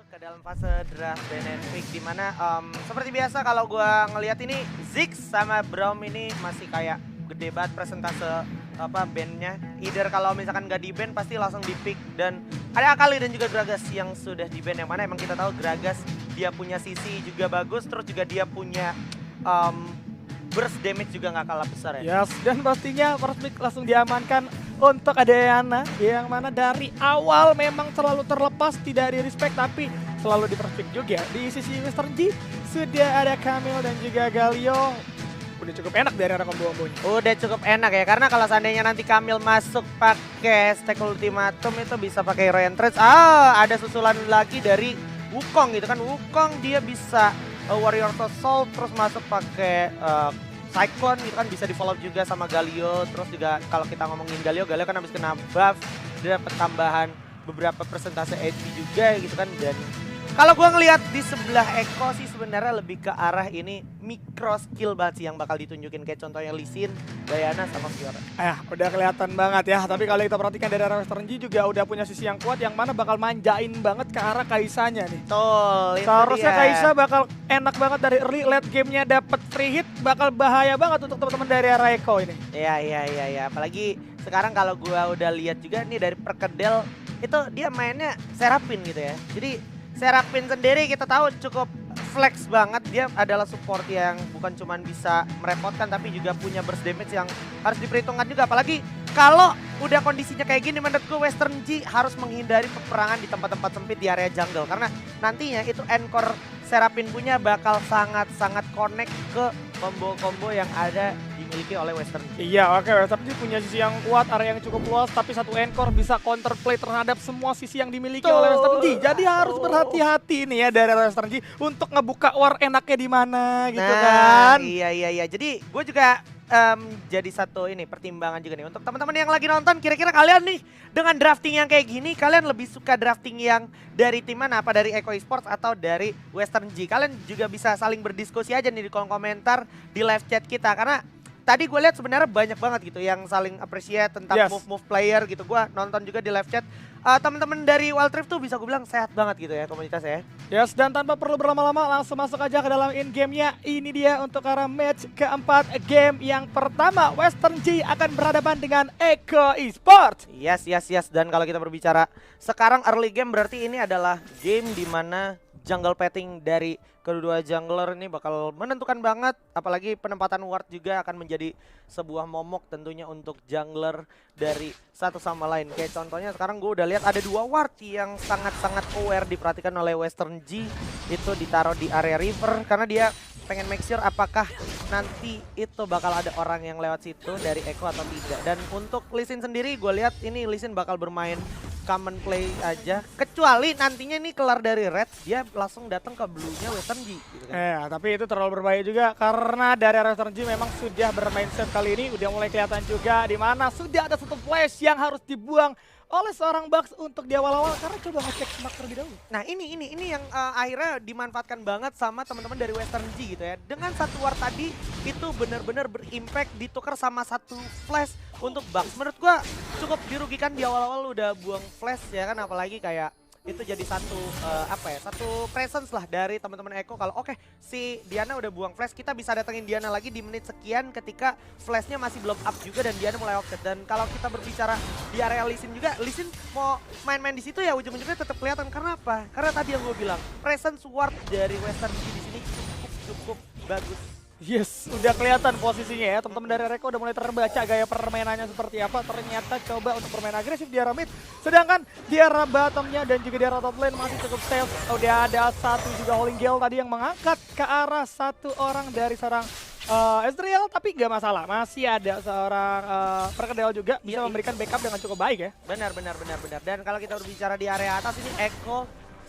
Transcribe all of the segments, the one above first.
ke dalam fase draft Benefik di mana seperti biasa kalau gua ngelihat ini Ziggs sama Braum ini masih kayak gede banget presentase bandnya. Either kalau misalkan nggak di band pasti langsung di pick, dan ada Akali dan juga Gragas yang sudah di band, yang mana emang kita tahu Gragas dia punya sisi juga bagus, terus juga dia punya burst damage juga nggak kalah besar ya. Yes, dan pastinya first pick langsung diamankan untuk Adriana yang mana dari awal memang selalu terlepas, tidak di respect tapi selalu di first pick juga. Di sisi Western G sudah ada Camille dan juga Galio. Udah cukup enak dari arah combo-combonya. Udah cukup enak ya, karena kalau seandainya nanti Camille masuk pakai stack ultimatum itu bisa pakai Hero Entrance. Ada susulan lagi dari Wukong gitu kan. Wukong dia bisa Warrior Soul terus masuk pakai Cyclone gitu kan, bisa di follow juga sama Galio. Terus juga kalau kita ngomongin Galio kan habis kena buff, dia dapat tambahan beberapa persentase HP juga gitu kan. Dan kalau gue ngelihat di sebelah Eko sih sebenarnya lebih ke arah ini micro skill banget sih yang bakal ditunjukin, kayak contohnya Lee Sin, Diana sama Fiora. Udah kelihatan banget ya, tapi kalau kita perhatikan dari arah Western G juga udah punya sisi yang kuat yang mana bakal manjain banget ke arah Kaisanya nih. Betul, itu seharusnya dia. Kaisa bakal enak banget dari early late gamenya dapat free hit, bakal bahaya banget untuk teman-teman dari arah Eko ini. Iya, apalagi sekarang kalau gua udah lihat juga nih dari Perkedel itu dia mainnya Seraphine gitu ya. Jadi Seraphine sendiri kita tahu cukup flex banget, dia adalah support yang bukan cuma bisa merepotkan tapi juga punya burst damage yang harus diperhitungkan juga. Apalagi kalau udah kondisinya kayak gini, menurut gue Western G harus menghindari peperangan di tempat-tempat sempit di area jungle, karena nantinya itu encore Seraphine punya bakal sangat-sangat connect ke combo-combo yang ada dimiliki oleh Western G. Iya, oke, Western G punya sisi yang kuat, area yang cukup luas, tapi satu encore bisa counterplay terhadap semua sisi yang dimiliki oleh Western G. Jadi harus berhati-hati nih ya dari Western G untuk ngebuka war enaknya di mana gitu kan. Iya. Jadi gue juga jadi satu ini pertimbangan juga nih untuk teman-teman yang lagi nonton. Kira-kira kalian nih dengan drafting yang kayak gini, kalian lebih suka drafting yang dari tim mana? Apa dari Eko Esports atau dari Western G? Kalian juga bisa saling berdiskusi aja nih di kolom komentar di live chat kita, karena tadi gue lihat sebenarnya banyak banget gitu yang saling appreciate tentang move player gitu. Gue nonton juga di live chat. Teman-teman dari Wild Rift tuh bisa gue bilang sehat banget gitu ya komunitasnya. Yes, dan tanpa perlu berlama-lama langsung masuk aja ke dalam in-game-nya. Ini dia untuk arah match keempat. Game yang pertama, Western G akan berhadapan dengan Eko Esports. Yes. Dan kalau kita berbicara sekarang early game, berarti ini adalah game di mana jungle petting dari kedua jungler ini bakal menentukan banget, apalagi penempatan ward juga akan menjadi sebuah momok tentunya untuk jungler dari satu sama lain. Kayak contohnya sekarang gue udah lihat ada dua ward yang sangat-sangat aware diperhatikan oleh Western G, itu ditaruh di area river karena dia pengen make sure apakah nanti itu bakal ada orang yang lewat situ dari Eko atau tidak. Dan untuk Lee Sin sendiri gue lihat ini Lee Sin bakal bermain common play aja, kecuali nantinya nih kelar dari red dia langsung datang ke blue-nya Western G gitu kan. Tapi itu terlalu berbahaya juga karena dari Western G memang sudah bermindset kali ini udah mulai kelihatan juga di mana sudah ada satu flash yang harus dibuang oleh seorang Bucks untuk di awal-awal karena coba ngecek smoke terlebih dahulu. Nah ini yang akhirnya dimanfaatkan banget sama teman-teman dari Western G gitu ya. Dengan satu ward tadi itu benar-benar berimpact ditukar sama satu flash untuk Bucks. Menurut gua cukup dirugikan di awal-awal udah buang flash ya kan, apalagi kayak itu jadi satu satu presence lah dari teman-teman Eko kalau oke, si Diana udah buang flash, kita bisa datengin Diana lagi di menit sekian ketika flashnya masih belum up juga dan Diana mulai offset. Dan kalau kita berbicara di area Lee Sin juga, Lee Sin mau main-main di situ ya ujung-ujungnya tetap kelihatan. Karena apa? Karena tadi yang gue bilang presence ward dari Western G di sini cukup bagus. Yes, udah kelihatan posisinya ya. Teman-teman dari Reko udah mulai terbaca gaya permainannya seperti apa. Ternyata coba untuk bermain agresif di arah mid. Sedangkan di arah bottomnya dan juga di arah top lane masih cukup safe. Udah ada satu juga Holding Gale tadi yang mengangkat ke arah satu orang dari seorang Ezreal. Tapi nggak masalah, masih ada seorang Perkedel juga bisa memberikan backup dengan cukup baik ya. Benar. Dan kalau kita berbicara di area atas ini Eko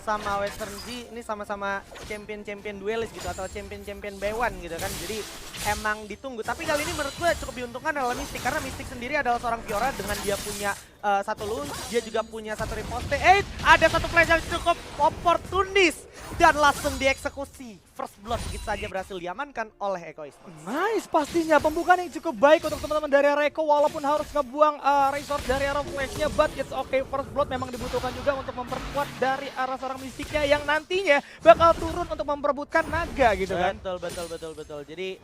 sama Western G ini sama-sama champion duelist gitu atau champion B1 gitu kan. Jadi emang ditunggu. Tapi kali ini menurut gue cukup diuntungkan adalah Mystic, karena Mystic sendiri adalah seorang Fiora dengan dia punya satu launch, dia juga punya satu riposte. Ada satu flash yang cukup oportunis dan langsung dieksekusi. First blood begitu saja berhasil diamankan oleh Eko Esports. Nice, pastinya pembukaan yang cukup baik untuk teman-teman dari Reko walaupun harus ngebuang resource dari arah flashnya, but it's okay. First blood memang dibutuhkan juga untuk memperkuat dari arah seorang mistiknya yang nantinya bakal turun untuk memperebutkan naga gitu kan. Betul. Jadi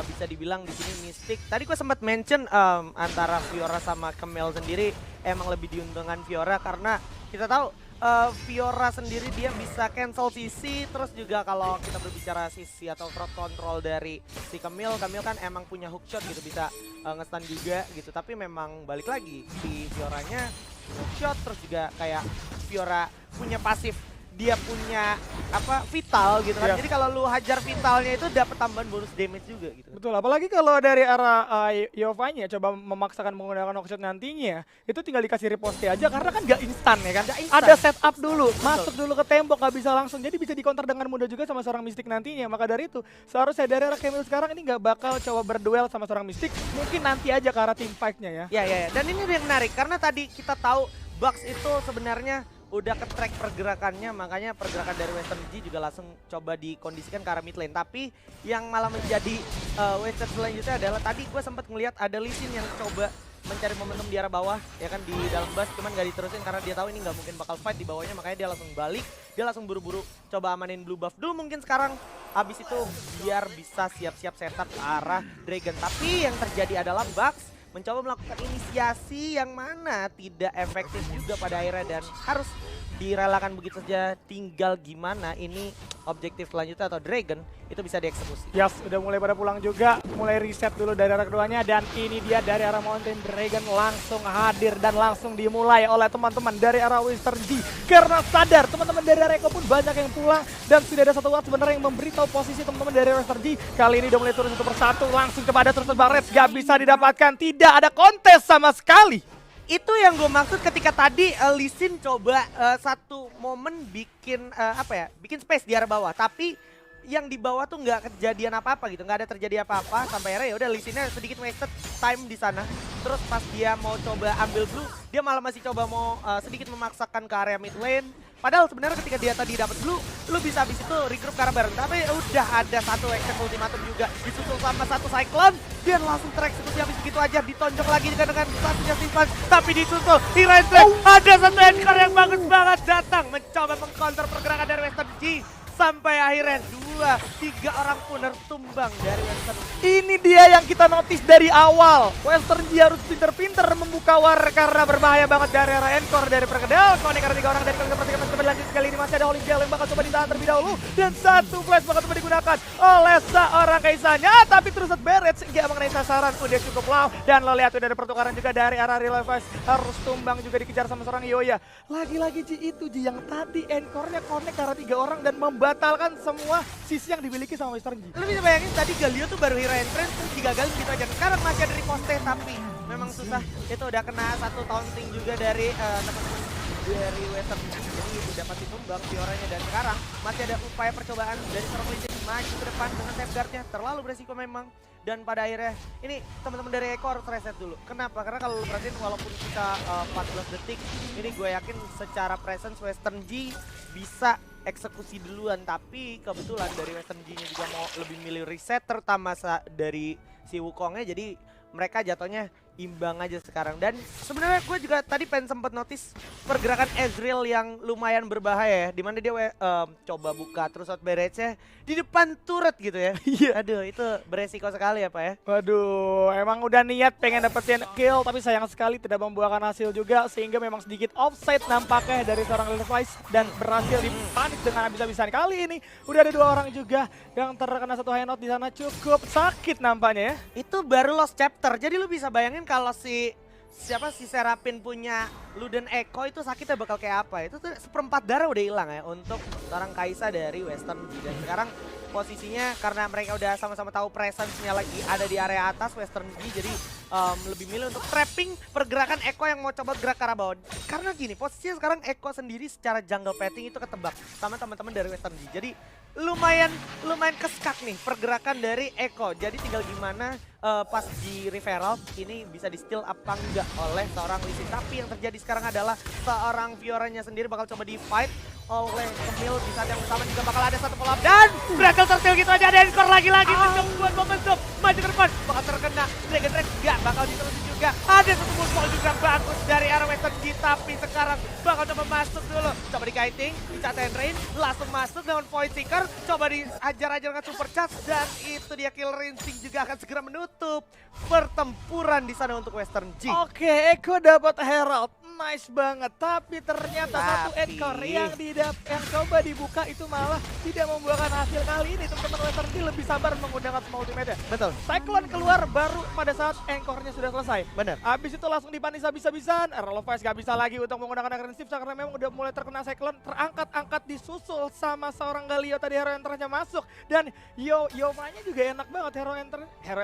bisa dibilang di sini Mystic. Tadi gue sempat mention antara Fiora sama Camille sendiri emang lebih diuntungkan Fiora karena kita tahu Fiora sendiri dia bisa cancel CC, terus juga kalau kita berbicara CC atau crowd control dari si Camille kan emang punya hookshot gitu, bisa nge-stun juga gitu. Tapi memang balik lagi si Fioranya hookshot, terus juga kayak Fiora punya pasif, dia punya vital gitu kan. Jadi kalau lu hajar vitalnya itu dapat tambahan bonus damage juga gitu. Betul, apalagi kalau dari arah Yovanya coba memaksakan menggunakan hookshot nantinya, itu tinggal dikasih riposte aja karena kan gak instan ya kan. Ada setup dulu, masuk dulu ke tembok, gak bisa langsung. Jadi bisa dikonter dengan mudah juga sama seorang Mystic nantinya. Maka dari itu seharusnya dari arah Camille sekarang ini gak bakal coba berduel sama seorang Mystic. Mungkin nanti aja ke arah team fight-nya ya. Ya. Dan ini yang menarik karena tadi kita tahu Bucks itu sebenarnya udah ke track pergerakannya, makanya pergerakan dari Western G juga langsung coba dikondisikan ke arah mid lane. Tapi yang malah menjadi Western selanjutnya adalah tadi gue sempat ngelihat ada Lee Sin yang coba mencari momentum di arah bawah ya kan, di dalam bus, cuman gak diterusin karena dia tahu ini nggak mungkin bakal fight di bawahnya, makanya dia langsung balik, dia langsung buru-buru coba amanin blue buff dulu mungkin sekarang, habis itu biar bisa siap-siap setup ke arah Dragon. Tapi yang terjadi adalah Bucks mencoba melakukan inisiasi yang mana tidak efektif juga pada akhirnya dan harus direlakan begitu saja. Tinggal gimana ini objektif selanjutnya atau Dragon itu bisa dieksekusi. Yes, udah mulai pada pulang juga, mulai reset dulu dari arah keduanya dan ini dia dari arah Mountain Dragon langsung hadir dan langsung dimulai oleh teman-teman dari arah Western G karena sadar teman-teman dari Reko pun banyak yang pulang dan sudah ada satu ward sebenarnya yang memberitahu posisi teman-teman dari Western G. Kali ini udah mulai turun satu persatu, langsung kepada terus Barret, gak bisa didapatkan, tidak ada kontes sama sekali. Itu yang gue maksud ketika tadi Lee Sin coba satu momen bikin bikin space di arah bawah, tapi yang di bawah tuh nggak kejadian apa-apa gitu, nggak ada terjadi apa-apa sampai akhirnya ya udah Lee Sin-nya sedikit wasted time di sana. Terus pas dia mau coba ambil blue, dia malah masih coba mau sedikit memaksakan ke area mid lane. Padahal sebenarnya ketika dia tadi dapat blue, lu bisa habis itu regroup ke arah bareng. Tapi udah ada satu action ultimatum juga disusul sama satu cyclone, dia langsung tereksekusi habis begitu aja, ditonjok lagi juga dengan satunya Stefan, tapi disusul Hirain ada satu anchor yang bagus banget datang mencoba mengcounter pergerakan dari Western G. Sampai akhirnya 2-3 orang pun tumbang dari Western G. Ini dia yang kita notice dari awal. Western G harus pinter-pinter membuka war karena berbahaya banget dari arah Encore dari perkedel. Connect karena 3 orang dari kalian pertandingan masih berlanjut. Kali ini masih ada Holy Gale yang bakal coba ditahan terlebih dahulu. Dan satu flash bakal coba digunakan oleh seorang Kaisanya. Tapi terus Barret gak mengenai sasaran. Udah cukup low. Dan lo lihat udah ada pertukaran juga dari arah Real Vice. Harus tumbang juga dikejar sama seorang Yoya. Lagi-lagi Ji itu Ji yang tadi Encore-nya connect karena 3 orang dan membatalkan semua sisi yang dimiliki sama Western G. Lu bisa bayangin tadi Galio tuh baru hero entrance terus digagalin gitu aja. Sekarang masih ada riposte tapi memang susah. Itu udah kena satu taunting juga dari teman-teman dari Western G. Jadi udah pasti tumbang Fioranya dan sekarang masih ada upaya percobaan dari seorang Legend maju ke depan dengan safeguard-nya. Terlalu beresiko memang. Dan pada akhirnya ini teman-teman dari Eko harus reset dulu. Kenapa? Karena kalau lu perhatiin walaupun kita 14 detik, ini gue yakin secara presence Western G bisa eksekusi duluan. Tapi kebetulan dari Western G-nya juga mau lebih milih reset, terutama dari si Wukongnya. Jadi mereka jatuhnya imbang aja sekarang. Dan sebenarnya gue juga tadi pengen sempet notice pergerakan Ezreal yang lumayan berbahaya ya, dimana dia coba buka terus out barrage-nya di depan turret gitu ya. Iya. Aduh itu beresiko sekali ya Pak ya. Waduh, emang udah niat pengen dapetin kill tapi sayang sekali tidak membuahkan hasil juga sehingga memang sedikit offside nampaknya dari seorang Levi's dan berhasil dipanik dengan habis-habisan. Kali ini udah ada 2 orang juga yang terkena satu high note di sana, cukup sakit nampaknya ya. Itu baru lost chapter. Jadi lu bisa bayangin kalau si Serapin punya Luden Echo itu sakitnya bakal kayak apa. Itu tuh seperempat darah udah hilang ya untuk seorang Kaisa dari Western G. Dan sekarang posisinya karena mereka udah sama-sama tahu presence-nya lagi ada di area atas Western G, jadi lebih milih untuk trapping pergerakan Echo yang mau coba gerak ke arah bawah. Karena gini, posisinya sekarang Echo sendiri secara jungle petting itu ketebak sama teman-teman dari Western G. Jadi lumayan keskak nih pergerakan dari Eko. Jadi tinggal gimana pas di referral ini bisa di steal apa enggak oleh seorang Lee Sin. Tapi yang terjadi sekarang adalah seorang Fioranya sendiri bakal coba di fight oleh Camille. Di saat yang sama juga bakal ada satu follow up dan berhasil tertil gitu aja. Ada encore lagi-lagi mencoba buat momentum maju ke depan, bakal terkena Dragon Rage, enggak bakal diterusin juga. Ada satu moonfall juga bagus dari arah Western G, tapi sekarang bakal coba masuk dulu. Coba di kiting, dicatain Rain, langsung masuk dengan Void Seeker, coba diajar-ajar dengan super charge, dan itu dia kill Rinsing juga akan segera menutup pertempuran di sana untuk Western G. Oke, Eko dapat Herald. Nice banget, tapi ternyata satu ekor yang coba dibuka itu malah tidak membuahkan hasil. Kali ini teman-teman Western G lebih sabar menggunakan small ultimate. Betul. Cyclone keluar baru pada saat engkornya sudah selesai. Bener. Habis itu langsung dipanis habis-habisan. Erlovice gak bisa lagi untuk menggunakan agresif karena memang udah mulai terkena Cyclone. Terangkat-angkat disusul sama seorang Galio tadi, hero enternya masuk. Dan Yomanya juga enak banget hero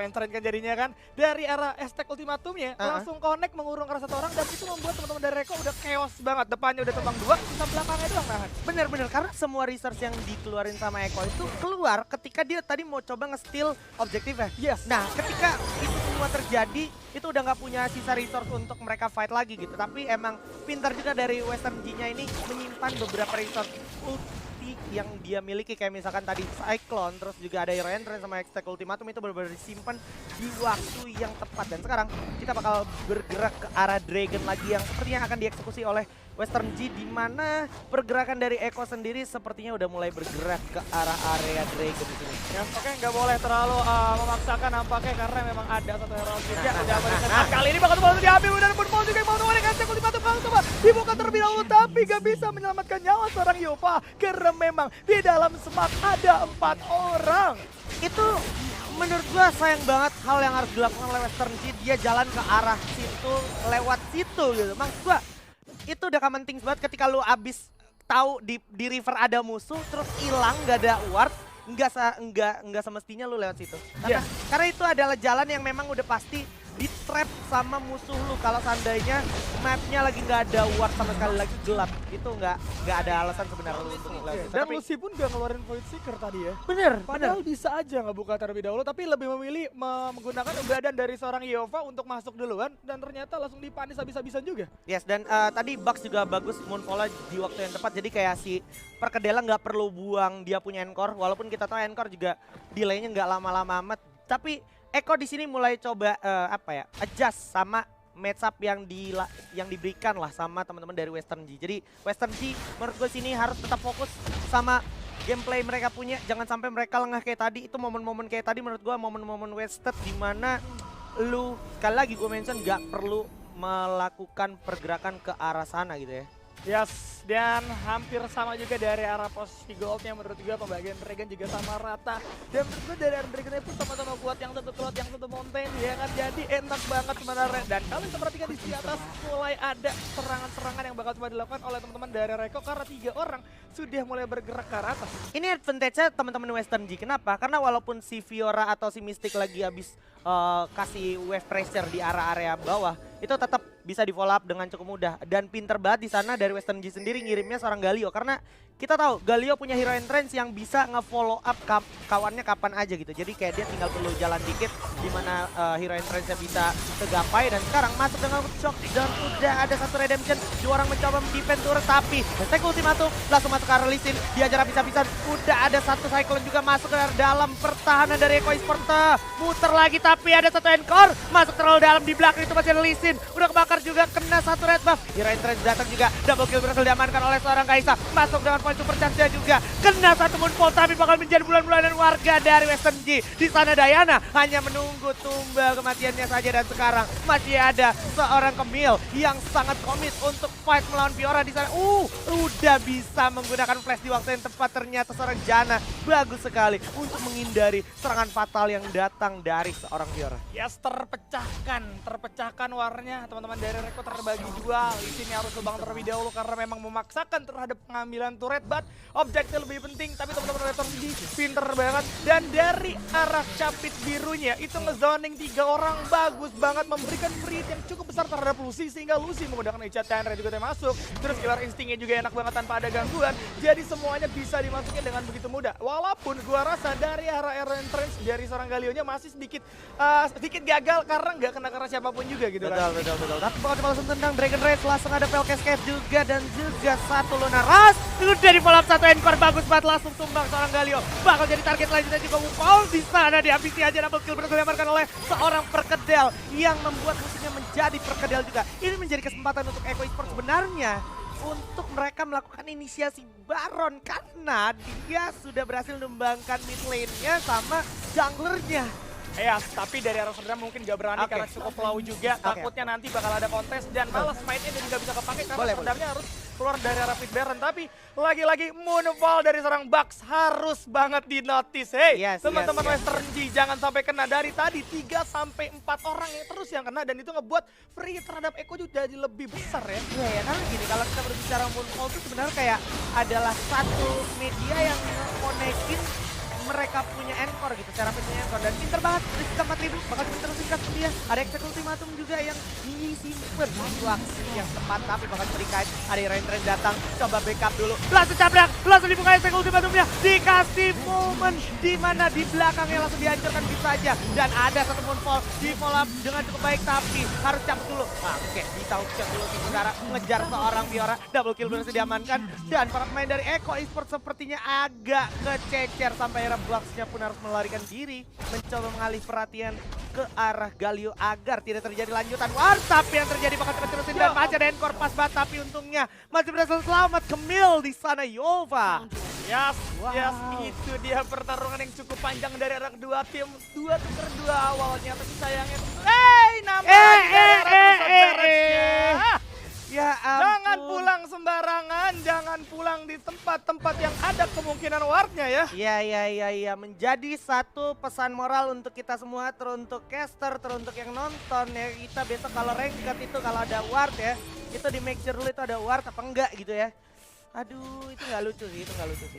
enter kan jadinya kan. Dari arah Aztec ultimatumnya langsung connect mengurung ke satu orang, dan itu membuat teman-teman dari Reko udah chaos banget. Depannya udah tumbang 2, sisa belakangnya doang nahan. Bener-bener, karena semua research yang dikeluarin sama Eko itu keluar ketika dia tadi mau coba nge-steal objektif ya. Yes. Nah, ketika itu semua terjadi, itu udah nggak punya sisa resource untuk mereka fight lagi gitu. Tapi emang pintar juga dari Western G-nya ini menyimpan beberapa resource ulti yang dia miliki. Kayak misalkan tadi Cyclone, terus juga ada Hero Entrance sama Aztec Ultimatum, itu benar-benar disimpan di waktu yang tepat. Dan sekarang kita bakal bergerak ke arah Dragon lagi yang sepertinya akan dieksekusi oleh Western G, di mana pergerakan dari Eko sendiri sepertinya udah mulai bergerak ke arah area Dragon di sini. Ya, oke, nggak boleh terlalu memaksakan nampaknya karena memang ada satu hero juga. Kali ini bakal diambil dan pun mau juga yang mau nolak Aztec Ultimatum, kalau coba dibuka terlebih dahulu, tapi gak bisa menyelamatkan nyawa seorang Yova karena memang di dalam semak ada 4 orang. Itu menurut gua sayang banget hal yang harus dilakukan oleh Western G. Dia jalan ke arah situ, lewat situ gitu. Maksud gua itu udah common things banget ketika lu abis tahu di river ada musuh terus hilang gak ada ward, nggak semestinya lu lewat situ. Karena itu adalah jalan yang memang udah pasti di-trap sama musuh lu. Kalau seandainya mapnya lagi nggak ada ward sama sekali, lagi gelap, itu nggak ada alasan sebenarnya lu untuk lewat situ. Dan Lucy pun gak ngeluarin Void Seeker tadi ya. Bener. Padahal bisa aja ngebuka terlebih dahulu, tapi lebih memilih menggunakan badan dari seorang Yova untuk masuk duluan, dan ternyata langsung dipanis habis-habisan juga. Yes, dan tadi Bucks juga bagus moonfall di waktu yang tepat. Jadi kayak si Perkedela nggak perlu buang dia punya encore, walaupun kita tahu encore juga delaynya nggak lama-lama amat. Tapi Eko di sini mulai coba adjust sama matchup yang diberikan lah sama teman-teman dari Western G. Jadi Western G menurut gue sini harus tetap fokus sama gameplay mereka punya. Jangan sampai mereka lengah kayak tadi. Itu momen-momen kayak tadi menurut gue momen-momen wasted, dimana lu sekali lagi gue mention nggak perlu melakukan pergerakan ke arah sana gitu ya. Yes, dan hampir sama juga dari arah posisi goldnya. Menurut gue pembagian Dragon juga sama rata. Dan menurut gue dari arah Dragonnya pun sama-sama kuat, yang satu cloud, yang satu mountain, ya kan. Jadi enak banget sebenarnya. Dan kalau kita perhatikan di atas mulai ada serangan-serangan yang bakal coba dilakukan oleh teman-teman dari Reko, karena 3 orang sudah mulai bergerak ke arah atas. Ini advantage-nya teman-teman Western G. Kenapa? Karena walaupun si Fiora atau si Mystic lagi habis kasih wave pressure di arah area bawah, itu tetap bisa di follow up dengan cukup mudah. Dan pinter banget di sana dari Western G sendiri ngirimnya seorang Galio, karena kita tahu Galio punya hero entrance yang bisa nge-follow up kawannya kapan aja gitu. Jadi kayak dia tinggal perlu jalan dikit di mana hero entrance-nya bisa kegapai. Dan sekarang masuk dengan shock dan udah ada satu redemption. 2 orang mencoba defend turret, tapi Aztec Ultimatum langsung masuk ke arah Lee Sin, diajar habis-habisan. Udah ada satu Cyclone juga masuk ke dalam pertahanan dari Eko Esports. Muter lagi tapi ada satu encore masuk terlalu dalam, di belakang itu masih ada Lee Sin. Udah kebakar juga, kena satu red buff. Hero entrance datang juga, double kill berhasil diamankan oleh seorang Kaisa. Masuk dengan point super chance juga, kena satu moonfall, tapi bakal menjadi bulan-bulanan warga dari Western G. Di sana Diana hanya menunggu tumbal kematiannya saja, dan sekarang masih ada seorang Camille yang sangat komit untuk fight melawan Fiora di sana. Udah bisa menggunakan flash di waktu yang tepat. Ternyata seorang Jana bagus sekali untuk menghindari serangan fatal yang datang dari seorang Fiora. Yes, terpecahkan warnanya. Teman-teman dari Reko terbagi 2. Di sini harus lubang terlebih dahulu karena memang memaksakan terhadap pengambilan turret, but objeknya lebih penting. Tapi teman-teman Western G pinter banget, dan dari arah capit birunya itu itu ngezoning 3 orang bagus banget, memberikan free hit yang cukup besar terhadap Lucy sehingga Lucy menggunakan Icha Tenre juga termasuk. Terus killer instingnya juga enak banget tanpa ada gangguan. Jadi semuanya bisa dimasukin dengan begitu mudah. Walaupun gua rasa dari arah entrance dari seorang Galionya masih sedikit gagal karena nggak kena siapapun juga gitu kan. Betul. Tapi bakal langsung tendang Dragon Rage, langsung ada Pel Cascade juga dan juga satu Luna Rush. Udah di follow up satu encore, bagus banget langsung tumbang seorang Galio. Bakal jadi target lanjutan juga Wukong di sana, dihabisi aja, double kill berhasil diamankan oleh seorang perkedel yang membuat musuhnya menjadi perkedel juga. Ini menjadi kesempatan untuk Echo Esports sebenarnya untuk mereka melakukan inisiasi Baron karena dia sudah berhasil mengembangkan mid lane-nya sama junglernya. Ya, tapi dari arah Rotterdam mungkin gak berani karena cukup low juga. Takutnya nanti bakal ada kontes dan malas mainnya dan nggak bisa kepake karena Rotterdamnya harus keluar dari arah pit Baron. Tapi lagi-lagi Moonfall dari seorang Bucks harus banget di notice. Hey, teman-teman Western G jangan sampai kena. Dari tadi 3 sampai 4 orang yang terus yang kena dan itu ngebuat free terhadap Echo juga jadi lebih besar ya. Iya, karena gini, kalau kita berbicara Moonfall itu sebenarnya kayak adalah satu media yang konekin mereka punya encore gitu, cara punya encore dan pinter banget. Dari sisa 4000 bakal terus tingkat dia. Ada exec ultimatum juga yang disimpan waktu yang tepat tapi bakal berikan. Ada Rain datang, coba backup dulu. Langsung cabrak, langsung dibuka exec ultimatumnya. Dikasih momen di mana di belakangnya langsung dihancurkan bisa aja. Dan ada satu Moonfall di follow up dengan cukup baik tapi harus cabut dulu. Oke, bisa ucap dulu di sekarang ngejar seorang Fiora. Double kill berhasil diamankan dan para pemain dari Echo Esports sepertinya agak kececer sampai era Bucks-nya pun harus melarikan diri, mencoba mengalih perhatian ke arah Galio agar tidak terjadi lanjutan war. Tapi yang terjadi bakal terusin dan masih ada encore pas banget tapi untungnya masih berhasil selamat Camille di sana Yova. Yes, itu dia pertarungan yang cukup panjang dari arah kedua tim. 2 tuker 2 awalnya tapi sayangnya Ya ampun. Jangan pulang sembarangan, jangan pulang di tempat-tempat yang ada kemungkinan wardnya ya. Iya. Menjadi satu pesan moral untuk kita semua, teruntuk caster, teruntuk yang nonton ya. Kita besok kalau ranked itu kalau ada ward ya, itu di make sure dulu itu ada ward apa enggak gitu ya. Aduh, itu nggak lucu sih,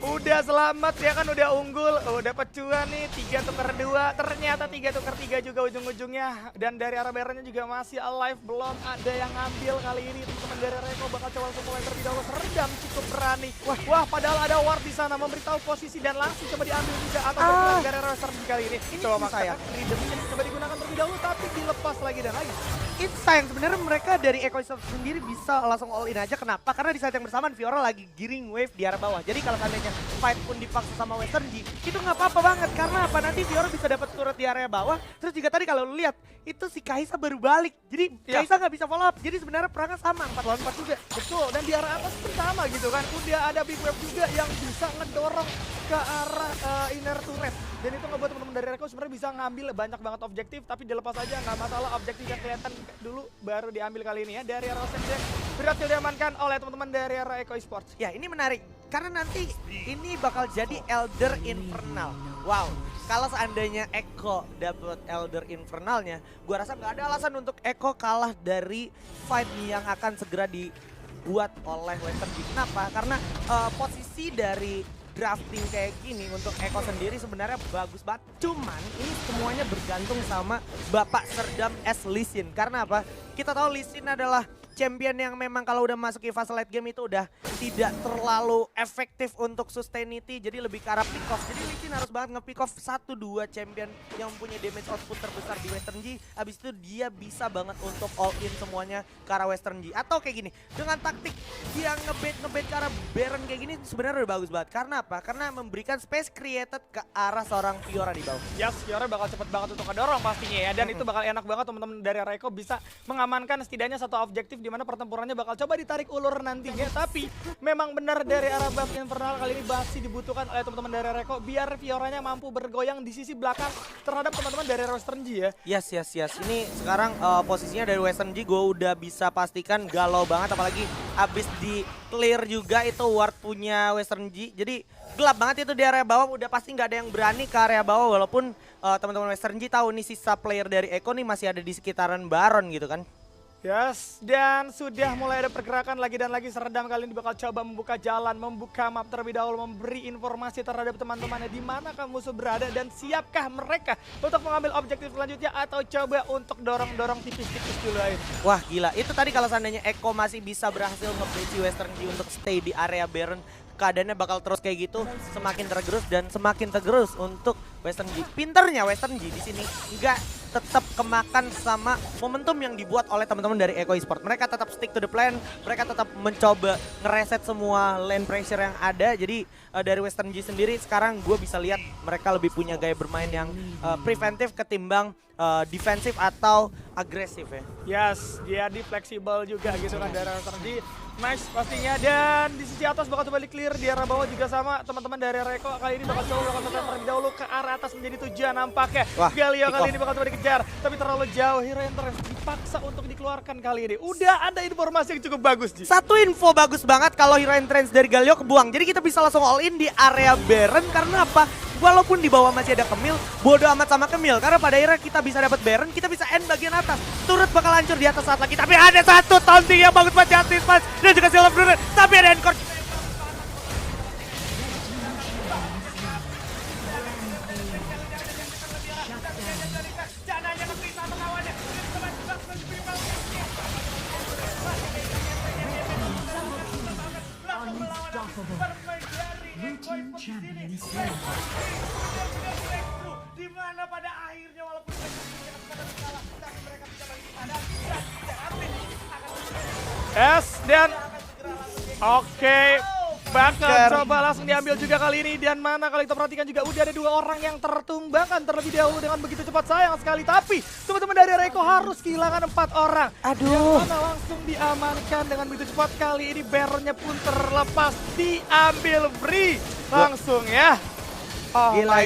Udah selamat ya kan, udah unggul, udah pecuan nih, 3 tuker 2, ternyata 3 tuker 3 juga ujung-ujungnya. Dan dari arah Baronnya juga masih alive, belum ada yang ngambil kali ini. Teman-teman dari Reko bakal coba langsung mulai terlebih dahulu, Rotterdam cukup berani. Wah, padahal ada ward di sana, memberitahu posisi dan langsung coba diambil juga. Atau dari arah Rotterdam kali ini. Coba maksakan, freedomnya coba digunakan terlebih dahulu, tapi dilepas lagi dan lagi. Itu sayang sebenarnya mereka dari Echo Esports sendiri bisa langsung all in aja. Kenapa? Karena di saat yang bersamaan Fiora lagi giring wave di arah bawah. Jadi kalau seandainya fight pun dipaksa sama Western G, itu nggak apa-apa banget. Karena apa? Nanti Fiora bisa dapat turret di area bawah. Terus juga tadi kalau lu lihat, itu si Kaisa baru balik. Jadi Kaisa nggak bisa follow up. Jadi sebenarnya perangnya sama, 4 lawan 4 juga. Betul, dan di arah atas pun sama gitu kan. Udah ada big wave juga yang bisa ngedorong ke arah inner turret. Dan itu ngebuat teman-teman dari Reko sebenarnya bisa ngambil banyak banget objektif. Tapi dilepas aja, nggak masalah, objektif yang kelihatan dulu baru diambil kali ini ya. Dari arah Rosen berhasil diamankan oleh teman-teman dari arah Echo Esports. Ya ini menarik, karena nanti ini bakal jadi Elder Infernal. Wow, kalau seandainya Echo dapat Elder Infernalnya, gua rasa nggak ada alasan untuk Echo kalah dari fight yang akan segera dibuat oleh Western G. Kenapa? Karena posisi dari drafting kayak gini untuk Echo sendiri sebenarnya bagus banget. Cuman ini semuanya bergantung sama Bapak Serdam S. Lee Sin. Karena apa? Kita tahu Lee Sin adalah champion yang memang kalau udah masuk ke fase late game itu udah tidak terlalu efektif untuk sustainity, jadi lebih ke arah pick off. Jadi Lee Sin harus banget nge-pick off 1-2 champion yang mempunyai damage output terbesar di Western G. Abis itu dia bisa banget untuk all in semuanya ke arah Western G. Atau kayak gini, dengan taktik dia ngebait ke arah Baron kayak gini sebenarnya udah bagus banget. Karena apa? Karena memberikan space created ke arah seorang Fiora di bawah. Yes, Fiora bakal cepet banget untuk ngedorong pastinya ya. Dan itu bakal enak banget teman-teman dari Reko bisa mengamankan setidaknya satu objektif di mana pertempurannya bakal coba ditarik ulur nantinya. Tapi memang benar dari arah Buff Infernal kali ini masih dibutuhkan oleh teman-teman dari Reko biar Fioranya mampu bergoyang di sisi belakang terhadap teman-teman dari Western G ya. Yes. Ini sekarang posisinya dari Western G gue udah bisa pastikan galau banget, apalagi abis di clear juga itu ward punya Western G. Jadi gelap banget itu di area bawah, udah pasti nggak ada yang berani ke area bawah walaupun teman-teman Western G tahu nih sisa player dari Echo nih masih ada di sekitaran Baron gitu kan. Yes, dan sudah mulai ada pergerakan lagi dan lagi. Seredam kali ini bakal coba membuka jalan, membuka map terlebih dahulu, memberi informasi terhadap teman-temannya di mana musuh berada dan siapkah mereka untuk mengambil objektif selanjutnya atau coba untuk dorong-dorong tipis-tipis dulu aja. Wah gila, itu tadi kalau seandainya Eko masih bisa berhasil nge-bridge Western G untuk stay di area Baron, keadaannya bakal terus kayak gitu, semakin tergerus dan semakin tergerus untuk Western G. Pinternya Western G di sini nggak tetap kemakan sama momentum yang dibuat oleh teman-teman dari Eko Esports. Mereka tetap stick to the plan, mereka tetap mencoba ngereset semua lane pressure yang ada. Jadi dari Western G sendiri sekarang gue bisa lihat mereka lebih punya gaya bermain yang preventif ketimbang defensif atau agresif ya. Yes, jadi fleksibel juga gitu kan dari Western G. Nice pastinya, dan di sisi atas bakal coba di clear, di arah bawah juga sama teman-teman dari Reko kali ini bakal coba terlebih dahulu ke arah atas menjadi tujuan nampaknya. Wah, Galio kali ini bakal coba dikejar, tapi terlalu jauh. Hero Entrance dipaksa untuk dikeluarkan kali ini. Udah ada informasi yang cukup bagus, Ji. Satu info bagus banget kalau Hero Entrance dari Galio kebuang. Jadi kita bisa langsung all in di area Baron karena apa? Walaupun di bawah masih ada Kemil, bodo amat sama Kemil. Karena pada akhirnya kita bisa dapat Baron, kita bisa end bagian atas. Turut bakal hancur di atas saat lagi. Tapi ada satu taunting yang bagus buat Justice Punch dan juga Silver Brunner. Tapi ada Encore. Di mana pada akhirnya walaupun kalah, tapi mereka bisa bagi keadaan dan dan oke, bakal coba langsung diambil juga kali ini. Dan mana kalau kita perhatikan juga udah ada 2 orang yang tertumbangkan terlebih dahulu dengan begitu cepat, sayang sekali. Tapi teman-teman dari Reko harus kehilangan 4 orang. Aduh. Yang mana langsung diamankan dengan begitu cepat. Kali ini Baronnya pun terlepas, diambil free langsung ya. Oh Gila.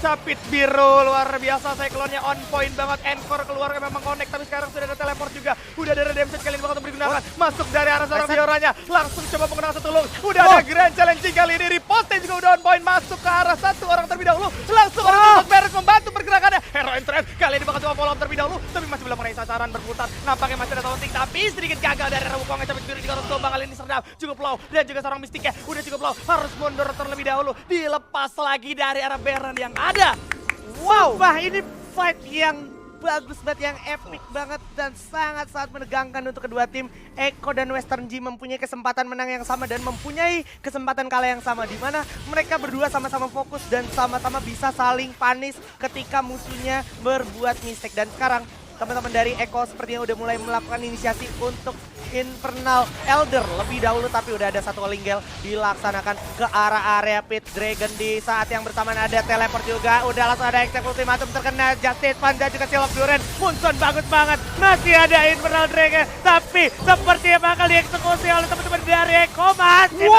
Capit biru luar biasa, cyclone-nya on point banget. Encore keluarnya memang connect, tapi sekarang sudah ada teleport juga. Udah ada redemption kali ini bakal digunakan. Masuk dari arah seorang Fioranya, langsung coba menggunakan satu look. Udah ada grand challenging kali ini. Reposte juga udah on point, masuk ke arah satu orang terlebih dahulu. Langsung untuk Baron membantu pergerakannya. Hero Entrance kali ini bakal coba follow up terlebih dahulu, tapi masih belum meraih sasaran, berputar. Nampaknya masih ada taunting, tapi sedikit gagal dari Rawukongnya. Capit biru juga harus tumbang kali ini, Serdam cukup low. Dan juga seorang Mysticnya udah cukup low, harus mundur terlebih dahulu. Dilepas lagi dari arah Baron yang ada. Wow, wah ini fight yang bagus banget, yang epic banget dan sangat-sangat menegangkan untuk kedua tim. Eko dan Western G mempunyai kesempatan menang yang sama dan mempunyai kesempatan kalah yang sama, di mana mereka berdua sama-sama fokus dan sama-sama bisa saling panis ketika musuhnya berbuat mistake. Dan sekarang teman-teman dari Eko sepertinya udah mulai melakukan inisiasi untuk Infernal Elder lebih dahulu, tapi udah ada satu linggel dilaksanakan ke arah area Pit Dragon. Di saat yang bersamaan ada teleport juga, udah langsung ada exec ultimatum terkena Justice Punch dan juga Silver Brunner. Munson bagus banget, masih ada Infernal Dragon, tapi sepertinya bakal dieksekusi oleh teman-teman dari Eko. Masih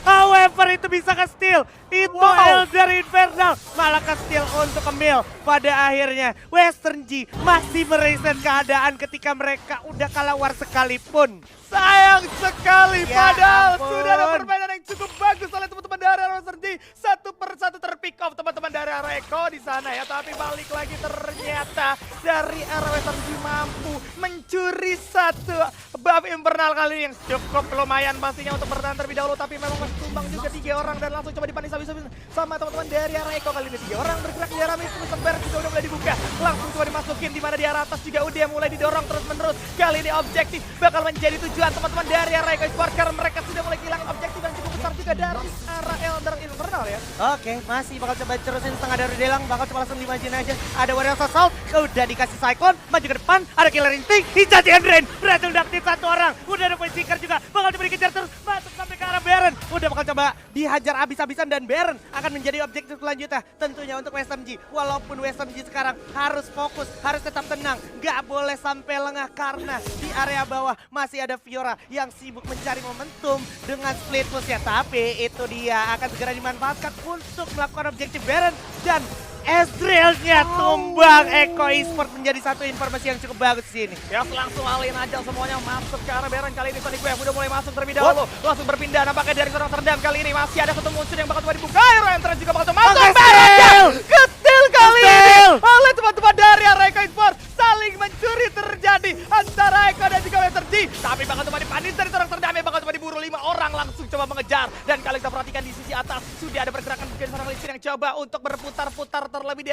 however itu bisa ke-steal. Itu Elder Infernal malah ke-steal untuk Kemil. Pada akhirnya Western G masih mereset keadaan ketika mereka udah kalah war sekalipun. Sayang sekali, Ya padahal ampun. sudah ada permainan yang cukup bagus oleh teman-teman dari Western G. Satu persatu terpick off teman-teman dari Reko di sana ya. Tapi balik lagi ternyata dari Western G mampu mencuri satu buff Infernal kali ini yang cukup lumayan pastinya untuk bertahan terlebih dahulu. Tapi memang masih tumbang juga 3 orang dan langsung coba dipanis habis-habis sama teman-teman dari Reko kali ini. 3 orang bergerak di arah mid, Semper juga udah mulai dibuka. Langsung coba dimasukin, di mana di arah atas juga udah mulai didorong terus-menerus. Kali ini objektif bakal menjadi tujuan teman-teman dari Reko Esports karena mereka sudah mulai kehilangan objektif yang cukup besar juga dari arah Elder Infernal ya. Oke, masih bakal coba terusin setengah dari Delang, bakal coba langsung dimajin aja. Ada Warriors Assault, udah dikasih Cyclone, maju ke depan, ada Killer Instinct, Hijachi and Drain, berhasil udah aktif satu orang. Udah ada Void Seeker juga, bakal coba dikejar terus, masuk sampai ke arah Baron. Udah bakal coba dihajar habis-habisan dan Baron akan menjadi objektif selanjutnya. Tentunya untuk Western G, walaupun Western G sekarang harus fokus, harus tetap tenang, gak boleh sampai lengah karena di area bawah masih ada Fiora yang sibuk mencari momentum dengan split push ya. Tapi itu dia akan segera dimanfaatkan untuk melakukan objektif Baron dan Ezreal-nya tumbang. Eko Esports menjadi satu informasi yang cukup bagus di sini. Ya langsung alin aja semuanya masuk ke arah Baron. Kali ini Sonic Wave udah mulai masuk terlebih dahulu. Langsung berpindah nampaknya dari seorang Serdam. Kali ini masih ada satu musuh yang bakal coba dibuka. Hero Entrance juga bakal coba masuk. Baron ketil kali ini oleh teman-teman dari Reko Esports. Saling mencuri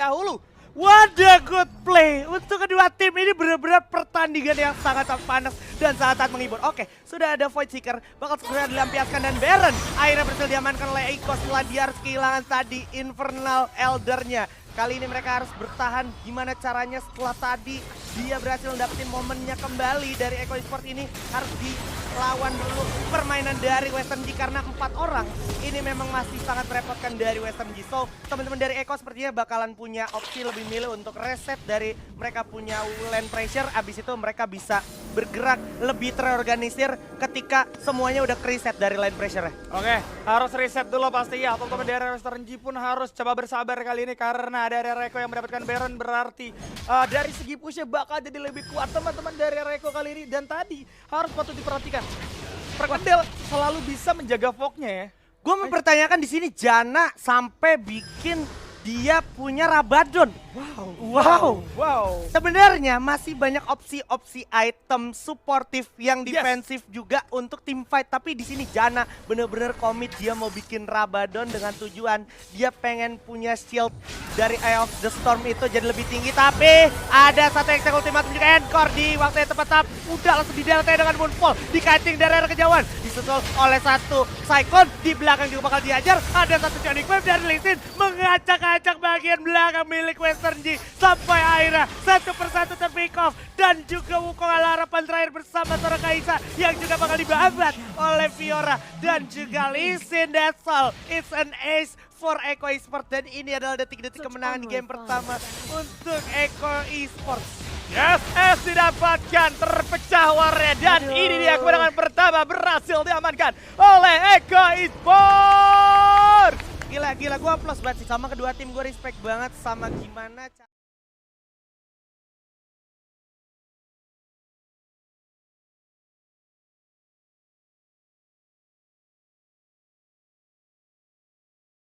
dahulu. What a good play untuk kedua tim ini, benar-benar pertandingan yang sangat panas dan sangat menghibur. Oke, sudah ada Void Seeker, bakal segera dilampiaskan dan Baron akhirnya berhasil diamankan oleh Eiko setelah dia harus kehilangan tadi Infernal Elder-nya. Kali ini mereka harus bertahan. Gimana caranya setelah tadi dia berhasil dapetin momennya kembali dari Eiko Esports ini. Harus dilawan dulu permainan dari Western G karena 4 orang. Ini memang masih sangat merepotkan dari Western G. So, teman-teman dari Eiko sepertinya bakalan punya opsi lebih milih untuk reset dari mereka punya lane pressure. Abis itu mereka bisa bergerak lebih terorganisir ketika semuanya udah reset dari lane pressure-nya. Oke, harus reset dulu pastinya. Teman-teman dari Western G pun harus coba bersabar kali ini karena dari Reiko yang mendapatkan Baron berarti dari segi pushnya bakal jadi lebih kuat teman-teman dari Reiko kali ini. Dan tadi harus patut diperhatikan, Perkendel selalu bisa menjaga fog-nya ya. Gue mempertanyakan di sini Janna sampai bikin dia punya Rabadon. Wow. Sebenarnya masih banyak opsi-opsi item supportif yang defensif juga untuk tim fight. Tapi di sini Janna bener-bener komit, dia mau bikin Rabadon dengan tujuan dia pengen punya shield dari Eye of the Storm itu jadi lebih tinggi. Tapi ada satu exec ultimatum juga Encore di waktu yang tepat. Udah langsung di-delete dengan Moonfall, di-kiting dari arah kejauhan, disusul oleh satu Cyclone. Di belakang juga bakal diajar. Ada satu Sonic Wave dari Lee Sin mengacak-acak bagian belakang milik Western G sampai akhirnya satu persatu terpick off. Dan juga Wukong ala harapan terakhir bersama seorang Kaisa yang juga bakal dibabat oleh Fiora dan juga Lee Sin. That's all. It's an ace for Eiko Esports dan ini adalah detik-detik kemenangan di game pertama untuk Eiko Esports. Yes, S didapatkan, terpecah warnya dan ini dia kemenangan pertama berhasil diamankan oleh Eiko Esports. Gila, gue plus banget sih sama kedua tim, gue respect banget sama gimana